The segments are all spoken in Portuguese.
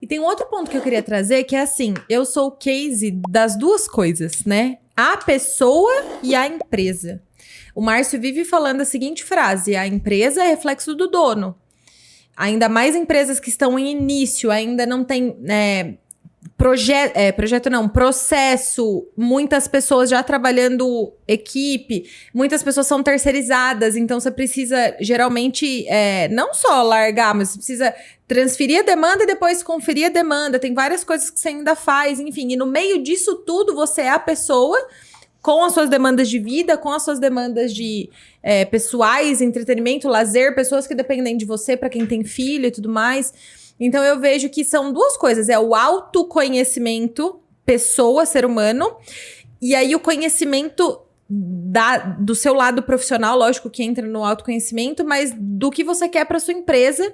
tem um outro ponto que eu queria trazer, que é assim, eu sou o case das duas coisas, né? A pessoa e a empresa. O Márcio vive falando a seguinte frase: a empresa é reflexo do dono. Ainda mais empresas que estão em início, ainda não tem processo, muitas pessoas já trabalhando equipe, muitas pessoas são terceirizadas, então você precisa geralmente não só largar, mas você precisa transferir a demanda e depois conferir a demanda, tem várias coisas que você ainda faz, enfim, e no meio disso tudo você é a pessoa com as suas demandas de vida, com as suas demandas de pessoais, entretenimento, lazer, pessoas que dependem de você, para quem tem filho e tudo mais. Então eu vejo que são duas coisas, é o autoconhecimento, pessoa, ser humano, e aí o conhecimento do seu lado profissional, lógico que entra no autoconhecimento, mas do que você quer para sua empresa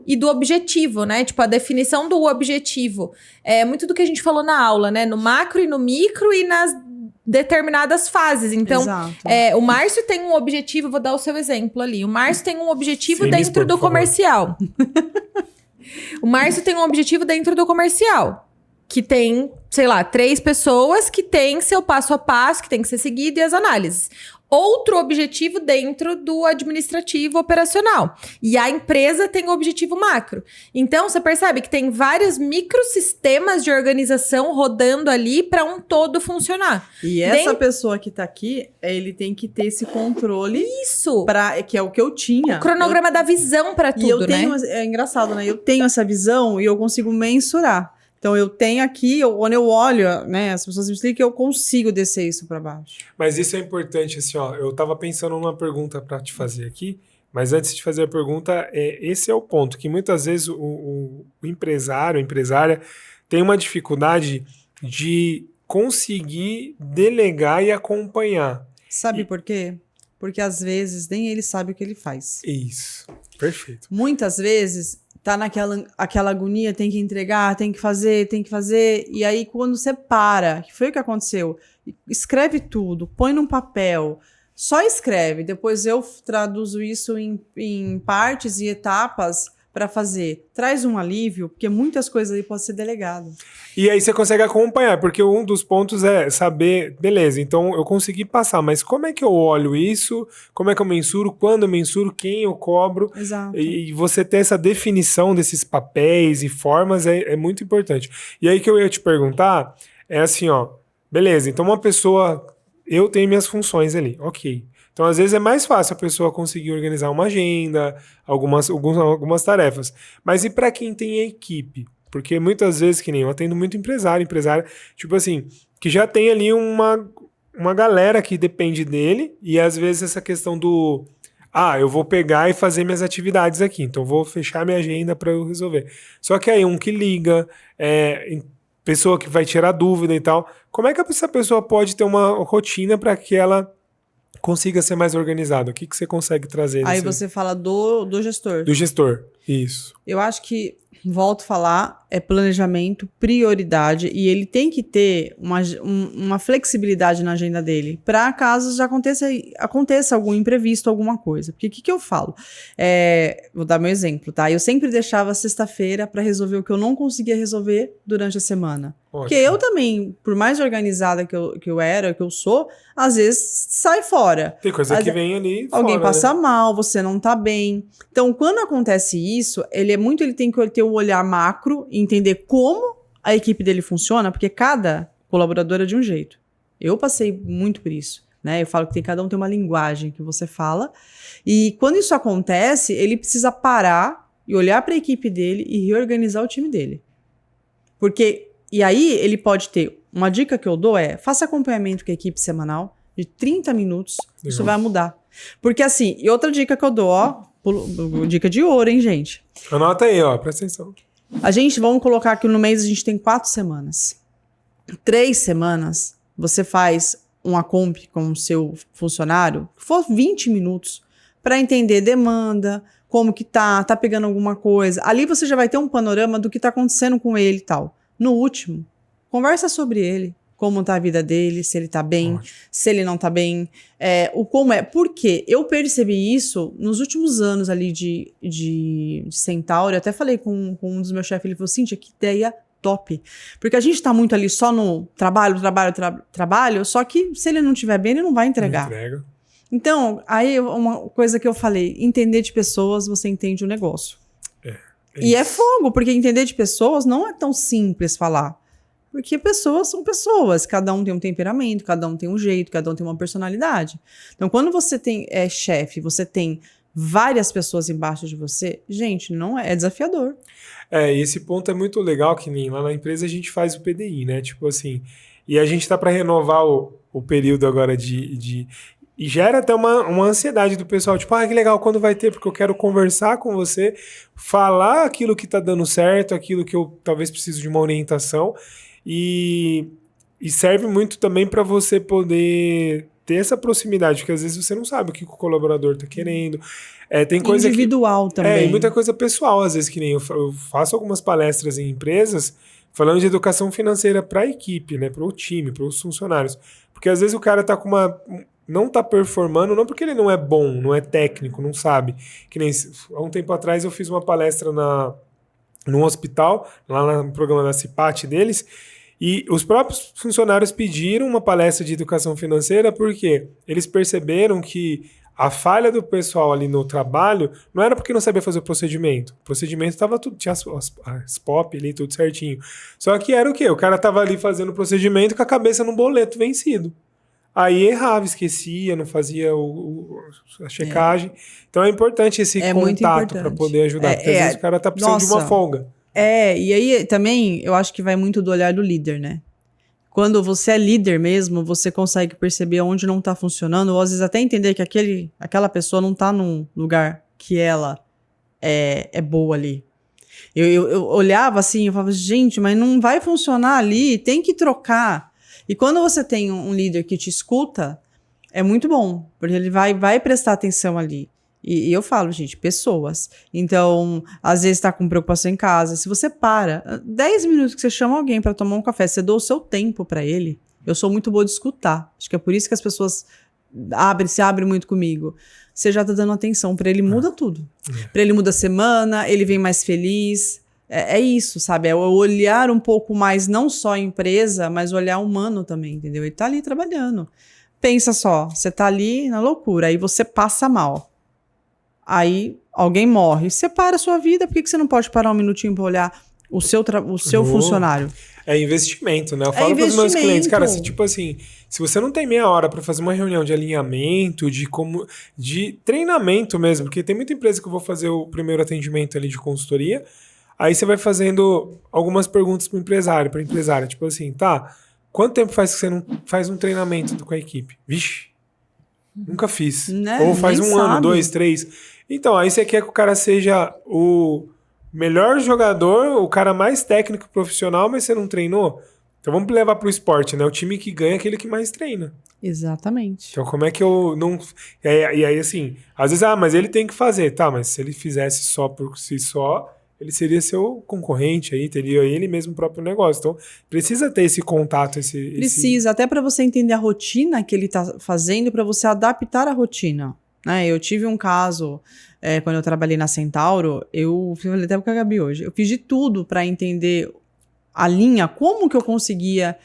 e do objetivo, né? Tipo, a definição do objetivo. É muito do que a gente falou na aula, né? No macro e no micro e nas determinadas fases. Então, o Márcio tem um objetivo, vou dar o seu exemplo ali. O Márcio tem um objetivo dentro do comercial. O Márcio tem um objetivo dentro do comercial, que tem, sei lá, 3 pessoas que tem seu passo a passo, que tem que ser seguido e as análises. Outro objetivo dentro do administrativo operacional. E a empresa tem o objetivo macro. Então, você percebe que tem vários microsistemas de organização rodando ali para um todo funcionar. E essa pessoa que tá aqui, ele tem que ter esse controle. Isso! Que é o que eu tinha. O cronograma da visão para tudo, e eu tenho, né? É engraçado, né? Eu tenho essa visão e eu consigo mensurar. Então, eu tenho aqui, quando eu olho, né, as pessoas me explicam que eu consigo descer isso para baixo. Mas isso é importante, assim, ó, eu tava pensando numa pergunta para te fazer aqui, mas antes de fazer a pergunta, esse é o ponto, que muitas vezes o empresário, a empresária, tem uma dificuldade de conseguir delegar e acompanhar. Sabe por quê? Porque às vezes nem ele sabe o que ele faz. Isso, perfeito. Muitas vezes tá aquela agonia, tem que entregar, tem que fazer, e aí quando você para, que foi o que aconteceu, escreve tudo, põe num papel, só escreve, depois eu traduzo isso em partes e etapas para fazer. Traz um alívio, porque muitas coisas aí podem ser delegadas. E aí você consegue acompanhar, porque um dos pontos é saber, beleza, então eu consegui passar, mas como é que eu olho isso? Como é que eu mensuro? Quando eu mensuro? Quem eu cobro? Exato. E você ter essa definição desses papéis e formas é muito importante. E aí que eu ia te perguntar, é assim, ó, beleza, então uma pessoa, eu tenho minhas funções ali, ok. Então, às vezes, é mais fácil a pessoa conseguir organizar uma agenda, algumas tarefas. Mas e para quem tem equipe? Porque muitas vezes, que nem eu atendo muito empresária, tipo assim, que já tem ali uma galera que depende dele, e às vezes essa questão do eu vou pegar e fazer minhas atividades aqui, então vou fechar minha agenda para eu resolver. Só que aí um que liga, pessoa que vai tirar dúvida e tal, como é que essa pessoa pode ter uma rotina para que ela consiga ser mais organizado? O que você consegue trazer? Aí você fala do gestor. Do gestor, isso. Eu acho que, volto a falar, é planejamento, prioridade, e ele tem que ter uma flexibilidade na agenda dele, para caso já aconteça algum imprevisto, alguma coisa. Porque o que eu falo? Vou dar meu exemplo, tá? Eu sempre deixava sexta-feira para resolver o que eu não conseguia resolver durante a semana. Ótimo. Porque eu também, por mais organizada que eu sou, às vezes sai fora. Tem coisa que vem ali alguém fora, passa né? mal, você não tá bem. Então, quando acontece isso, ele tem que ter um olhar macro e entender como a equipe dele funciona, porque cada colaborador é de um jeito. Eu passei muito por isso, né? Eu falo que cada um tem uma linguagem que você fala. E quando isso acontece, ele precisa parar e olhar para a equipe dele e reorganizar o time dele. E aí ele pode ter, uma dica que eu dou faça acompanhamento com a equipe semanal de 30 minutos, isso vai mudar. Porque assim, e outra dica que eu dou, dica de ouro, hein, gente? Anota aí, presta atenção. Vamos colocar que no mês a gente tem 4 semanas. 3 semanas, você faz uma comp com o seu funcionário, que for 20 minutos, para entender demanda, como que tá pegando alguma coisa. Ali você já vai ter um panorama do que tá acontecendo com ele e tal. No último, conversa sobre ele. como tá a vida dele, se ele tá bem, Ótimo. se ele não tá bem, o como é. Por quê? Eu percebi isso nos últimos anos ali de Centauro. Eu até falei com um dos meus chefes, ele falou, Cíntia, que ideia top. Porque a gente tá muito ali só no trabalho, só que se ele não estiver bem, ele não vai entregar. Não entrega. Então, aí uma coisa que eu falei, entender de pessoas, você entende o negócio. E é fogo, porque entender de pessoas não é tão simples falar. Porque pessoas são pessoas, cada um tem um temperamento, cada um tem um jeito, cada um tem uma personalidade. Então, quando você é chefe, você tem várias pessoas embaixo de você, gente, não é desafiador. E esse ponto é muito legal, que nem lá na empresa a gente faz o PDI, né? Tipo assim, e a gente tá para renovar o período agora e gera até uma ansiedade do pessoal, tipo, que legal, quando vai ter? Porque eu quero conversar com você, falar aquilo que tá dando certo, aquilo que eu talvez preciso de uma orientação, e serve muito também para você poder ter essa proximidade, porque às vezes você não sabe o que o colaborador tá querendo. Tem coisa individual também. E muita coisa pessoal, às vezes, que nem eu faço algumas palestras em empresas falando de educação financeira para a equipe, né, para o time, para os funcionários. Porque às vezes o cara tá com não tá performando, não porque ele não é bom, não é técnico, não sabe. Que nem há um tempo atrás eu fiz uma palestra num hospital, lá no programa da CIPAT deles, e os próprios funcionários pediram uma palestra de educação financeira porque eles perceberam que a falha do pessoal ali no trabalho não era porque não sabia fazer o procedimento. O procedimento estava tudo, tinha as POP ali, tudo certinho. Só que era o quê? O cara estava ali fazendo o procedimento com a cabeça no boleto vencido. Aí errava, esquecia, não fazia a checagem. Então é importante esse contato para poder ajudar, porque às vezes o cara tá precisando de uma folga. E aí também eu acho que vai muito do olhar do líder, né? Quando você é líder mesmo, você consegue perceber onde não tá funcionando, ou às vezes até entender que aquela pessoa não tá num lugar que ela é boa ali. Eu olhava assim, eu falava, gente, mas não vai funcionar ali, tem que trocar. E quando você tem um líder que te escuta, é muito bom, porque ele vai prestar atenção ali. E eu falo, gente, pessoas. Então, às vezes tá com preocupação em casa. Se você para, 10 minutos que você chama alguém para tomar um café, você dá o seu tempo para ele. Eu sou muito boa de escutar. Acho que é por isso que as pessoas se abrem muito comigo. Você já tá dando atenção para ele, muda tudo. Para ele muda a semana, ele vem mais feliz. É isso, sabe? É olhar um pouco mais, não só a empresa, mas olhar humano também, entendeu? Ele tá ali trabalhando. Pensa só, você tá ali na loucura, aí você passa mal. Aí alguém morre. Você para a sua vida, por que você não pode parar um minutinho para olhar o seu funcionário? É investimento, né? Eu falo para os meus clientes, cara, tipo assim, se você não tem meia hora para fazer uma reunião de alinhamento, de treinamento mesmo, porque tem muita empresa que eu vou fazer o primeiro atendimento ali de consultoria, aí você vai fazendo algumas perguntas para empresária, tipo assim, tá, quanto tempo faz que você não faz um treinamento com a equipe? Vixe, nunca fiz. Né? Ou faz Nem um ano, sabe. 2, 3. Então, aí você quer que o cara seja o melhor jogador, o cara mais técnico profissional, mas você não treinou? Então vamos levar pro esporte, né? O time que ganha é aquele que mais treina. Exatamente. Então como é que eu não... E aí assim, às vezes, mas ele tem que fazer. Tá, mas se ele fizesse só por si só, ele seria seu concorrente aí, teria ele mesmo o próprio negócio. Então precisa ter esse contato, Precisa, até para você entender a rotina que ele tá fazendo, para você adaptar a rotina. Eu tive um caso, quando eu trabalhei na Centauro, eu falei até com a Gabi hoje, eu fiz de tudo para entender a linha, como que eu conseguia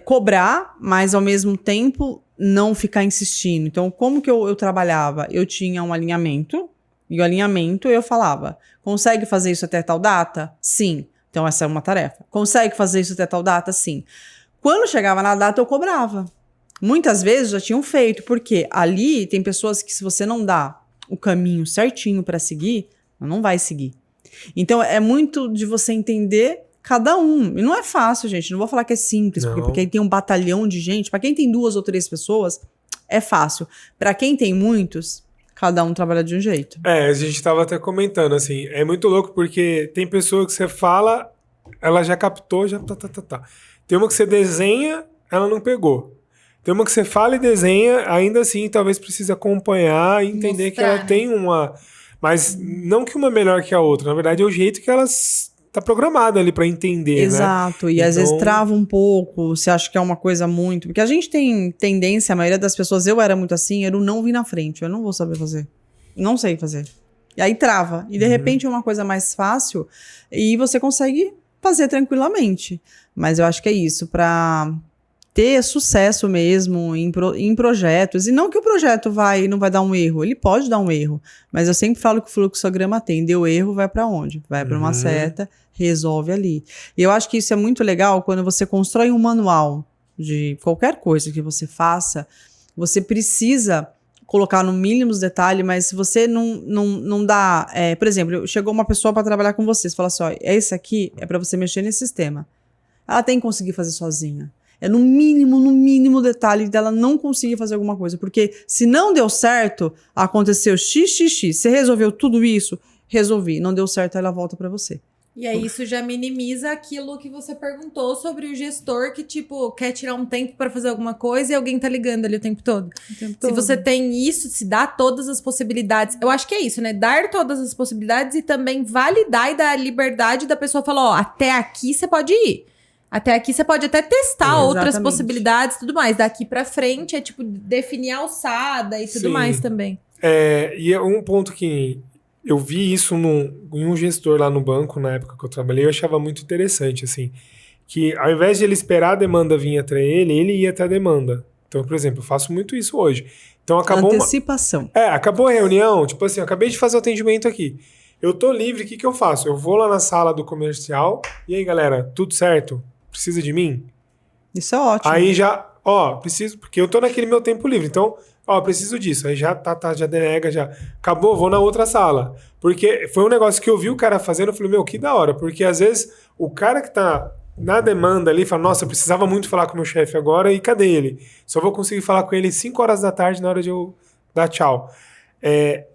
cobrar, mas ao mesmo tempo não ficar insistindo. Então, como que eu trabalhava? Eu tinha um alinhamento, e o alinhamento eu falava, consegue fazer isso até tal data? Sim. Então, essa é uma tarefa. Consegue fazer isso até tal data? Sim. Quando chegava na data, eu cobrava. Muitas vezes já tinham feito, porque ali tem pessoas que se você não dá o caminho certinho para seguir, não vai seguir. Então é muito de você entender cada um. E não é fácil, gente. Não vou falar que é simples, porque aí tem um batalhão de gente. Para quem tem 2 ou 3 pessoas, é fácil. Para quem tem muitos, cada um trabalha de um jeito. A gente tava até comentando, assim, é muito louco porque tem pessoa que você fala, ela já captou, já tá. Tem uma que você desenha, ela não pegou. Tem uma que você fala e desenha, ainda assim, talvez precise acompanhar e entender que ela tem uma... Mas não que uma melhor que a outra, na verdade é o jeito que elas tá programada ali pra entender, né? Exato, e às vezes trava um pouco, você acha que é uma coisa muito... Porque a gente tem tendência, a maioria das pessoas, eu era muito assim, eu não vi na frente, eu não vou saber fazer. Não sei fazer. E aí trava. E de repente é uma coisa mais fácil e você consegue fazer tranquilamente. Mas eu acho que é isso, pra ter sucesso mesmo em projetos. E não que o projeto não vai dar um erro, ele pode dar um erro. Mas eu sempre falo que o fluxograma tem. Deu erro, vai pra onde? Vai pra uma seta, resolve ali. E eu acho que isso é muito legal quando você constrói um manual de qualquer coisa que você faça, você precisa colocar no mínimo detalhe, mas se você não dá... por exemplo, chegou uma pessoa para trabalhar com você, você fala assim, ó, esse aqui é para você mexer nesse sistema. Ela tem que conseguir fazer sozinha. É no mínimo detalhe dela não conseguir fazer alguma coisa, porque se não deu certo, aconteceu XXX, você resolveu tudo isso? Resolvi. Não deu certo, ela volta para você. E aí isso já minimiza aquilo que você perguntou sobre o gestor que, tipo, quer tirar um tempo para fazer alguma coisa e alguém tá ligando ali o tempo todo. Se você tem isso, se dá todas as possibilidades. Eu acho que é isso, né? Dar todas as possibilidades e também validar e dar a liberdade da pessoa falar, ó, até aqui você pode ir. Até aqui você pode até testar outras possibilidades e tudo mais. Daqui pra frente é, tipo, definir a alçada e tudo mais também. E é um ponto que... Eu vi isso em um gestor lá no banco, na época que eu trabalhei, eu achava muito interessante, assim, que ao invés de ele esperar a demanda vir até ele ia até a demanda. Então, por exemplo, eu faço muito isso hoje. Então, acabou antecipação. Acabou a reunião, tipo assim, eu acabei de fazer o atendimento aqui. Eu tô livre, o que eu faço? Eu vou lá na sala do comercial, e aí, galera, tudo certo? Precisa de mim? Isso é ótimo. Aí já, preciso, porque eu tô naquele meu tempo livre, então... preciso disso. Aí já já denega, já. Acabou, vou na outra sala. Porque foi um negócio que eu vi o cara fazendo, eu falei, meu, que da hora. Porque às vezes o cara que tá na demanda ali fala, nossa, eu precisava muito falar com o meu chefe agora e cadê ele? Só vou conseguir falar com ele 5 horas da tarde na hora de eu dar tchau.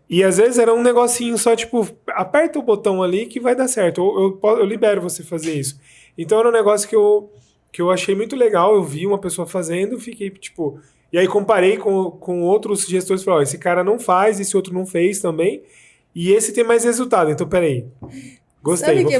E às vezes era um negocinho só, tipo, aperta o botão ali que vai dar certo. Eu libero você fazer isso. Então era um negócio que eu achei muito legal. Eu vi uma pessoa fazendo, fiquei, tipo... E aí comparei com outros gestores e falei, esse cara não faz, esse outro não fez também, e esse tem mais resultado. Então, peraí, gostei. Sabe que